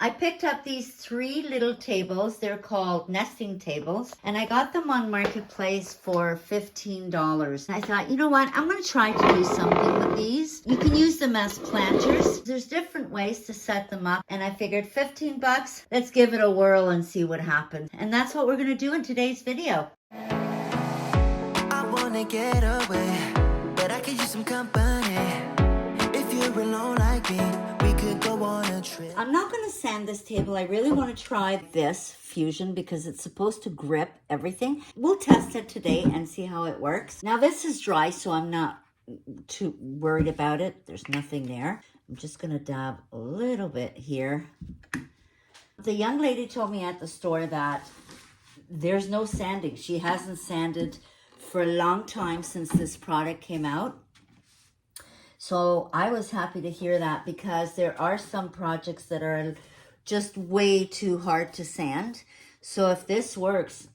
I picked up these 3 little tables. They're called nesting tables. And I got them on Marketplace for $15. I thought, you know what? I'm going to try to do something with these. You can use them as planters. There's different ways to set them up. And I figured 15 bucks, let's give it a whirl and see what happens. And that's what we're going to do in today's video. I want to get away, but I could use some company. If you're alone like me, we could go on a trip. I'm not going to sand this table. I really want to try this Fusion because it's supposed to grip everything. We'll test it today and see how it works. Now this is dry, so I'm not too worried about it. There's nothing there. I'm just going to dab a little bit here. The young lady told me at the store that there's no sanding. She hasn't sanded for a long time since this product came out. So I was happy to hear that because there are some projects that are just way too hard to sand. So if this works,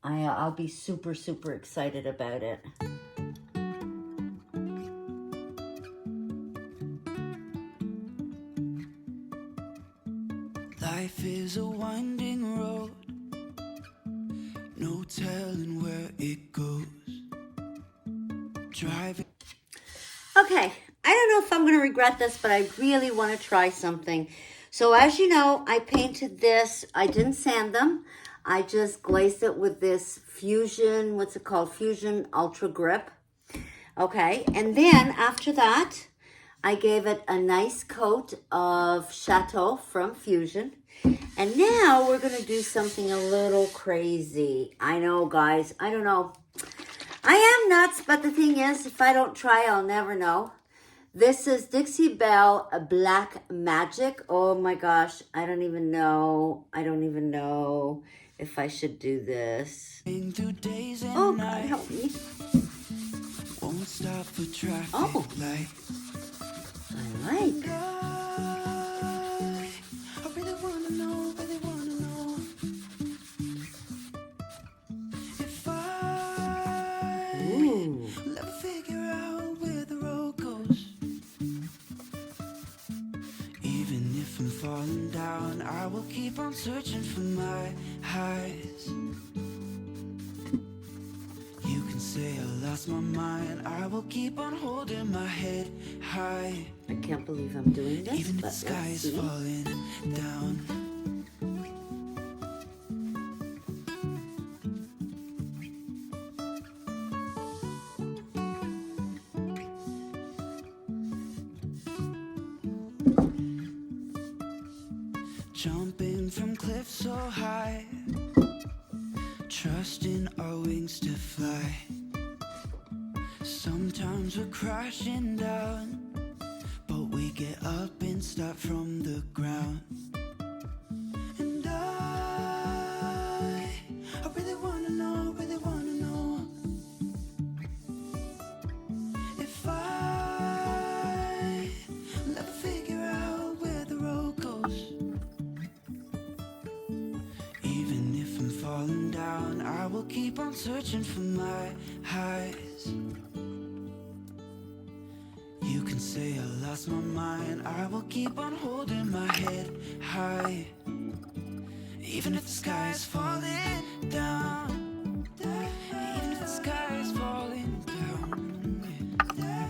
I'll be super, super excited about it. Life is a winding road, no telling where it goes. Driving. Okay, I don't know if I'm going to regret this, but I really want to try something. So as you know, I painted this. I didn't sand them. I just glazed it with this Fusion, what's it called? Fusion Ultra Grip. Okay, and then after that, I gave it a nice coat of Chateau from Fusion. And now we're going to do something a little crazy. I know, guys. I don't know. I am nuts, but the thing is, if I don't try, I'll never know. This is Dixie Belle Black Magic. Oh my gosh, I don't even know. I don't even know if I should do this. Oh, God, help me. Won't stop for traffic light. I like. I really wanna know, if I let figure out where the road goes. Even if I'm falling down, I will keep on searching for my highs. You can say I lost my mind, I will keep on holding my head high. I can't believe I'm doing this, Even if but the sky let's is see. falling down. Jumping from cliffs so high, trusting our wings to fly. Sometimes we're crashing down, but we get up and start from the ground. And I really wanna know, if I let figure out where the road goes. Even if I'm falling down, I will keep on searching for my highs. You can say I lost my mind, I will keep on holding my head high. Even if the sky is falling down, even if the sky is falling down, the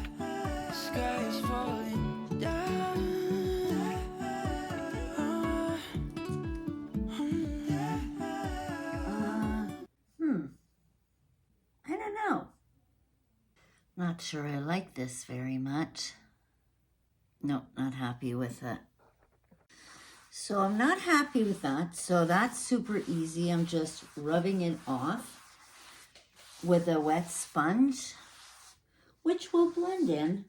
sky is falling down. I don't know. Not sure I like this very much. No, not happy with it. So I'm not happy with that. So that's super easy. I'm just rubbing it off with a wet sponge, which will blend in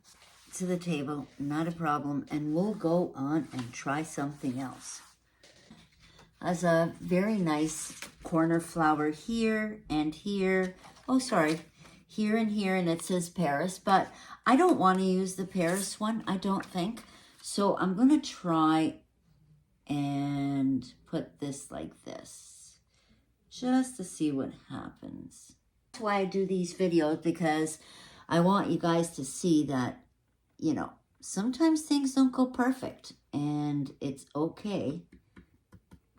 to the table. Not a problem. And we'll go on and try something else. Has a very nice corner flower here and here. Oh, sorry. Here and here, and it says Paris, but I don't want to use the Paris one, I don't think. So I'm going to try and put this like this, just to see what happens. That's why I do these videos, because I want you guys to see that, you know, sometimes things don't go perfect, and it's okay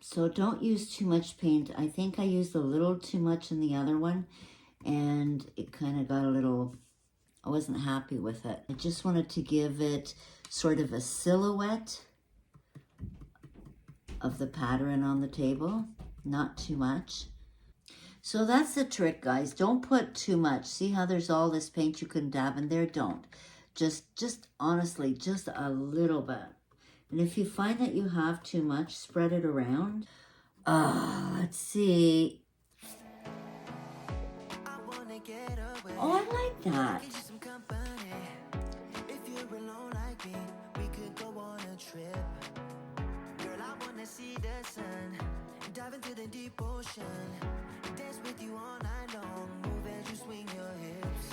So don't use too much paint. I think I used a little too much in the other one, and it kind of got a little, I wasn't happy with it. I just wanted to give it sort of a silhouette of the pattern on the table, not too much. So that's the trick, guys. Don't put too much. See how there's all this paint you can dab in there? Don't. Just honestly, just a little bit. And if you find that you have too much, spread it around. Let's see. Oh, I like that. If you're alone like me, we could go on a trip. Girl, I wanna see the sun, dive into the deep ocean, dance with you all night long, move as you swing your hips.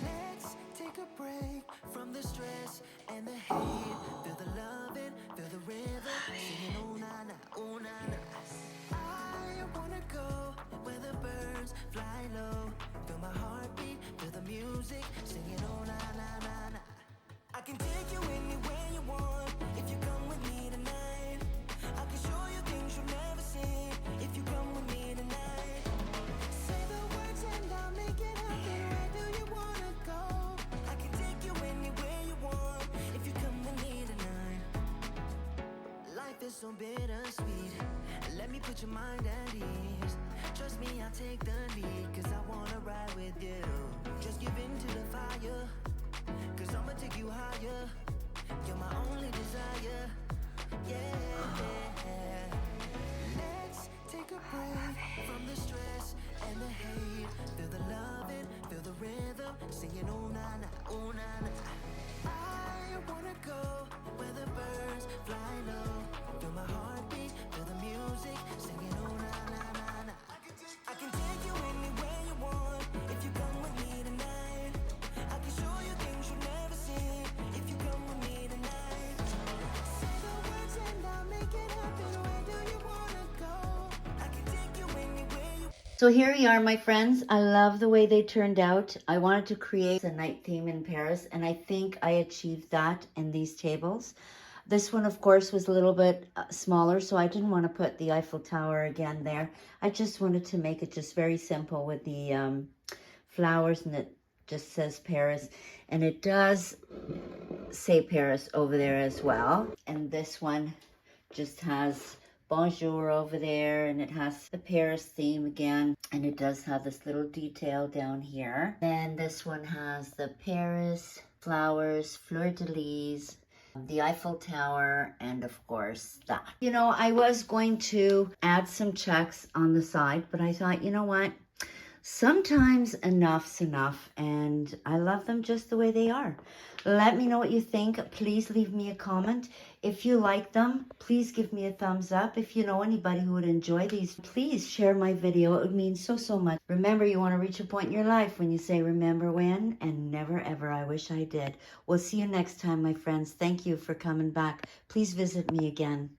Let's take a break from the stress and the hate. Feel the loving, feel the rhythm, singing oh na na, oh na na. I wanna go where the birds fly low, feel my heartbeat, feel the music, singing oh na na na na. I can take you anywhere you want if you come with me tonight. I can show you things you'll never see if you come with me tonight. Say the words and I'll make it happen. Where do you wanna go? I can take you anywhere you want if you come with me tonight. Life is so bittersweet. Let me put your mind at ease. Trust me, I'll take the lead, cause I wanna ride with you. Just give in to the fire, cause I'ma take you higher. You're my only desire. Yeah. Let's take a break from the stress and the hate. Feel the loving, feel the rhythm, singing oh na na, oh na na. I wanna go where the birds fly low. Feel my heartbeat, feel the music, singing oh na na na na. I can take you anywhere you want if you come with me tonight. I can show you things you'll never see if you come with me tonight. Say the words and I'll make it happen. Where do you wanna go? I can take you anywhere you. So here we are, my friends. I love the way they turned out. I wanted to create a night theme in Paris, and I think I achieved that in these tables. This one, of course, was a little bit smaller, so I didn't want to put the Eiffel Tower again there. I just wanted to make it just very simple with the flowers, and it just says Paris. And it does say Paris over there as well. And this one just has bonjour over there, and it has the Paris theme again, and it does have this little detail down here. Then this one has the Paris flowers, fleur-de-lis, the Eiffel Tower, and of course that. You know, I was going to add some checks on the side, but I thought, you know what? Sometimes enough's enough, and I love them just the way they are. Let me know what you think. Please leave me a comment. If you like them, please give me a thumbs up. If you know anybody who would enjoy these, please share my video. It would mean so, so much. Remember, you want to reach a point in your life when you say, remember when, and never ever, I wish I did. We'll see you next time, my friends. Thank you for coming back. Please visit me again.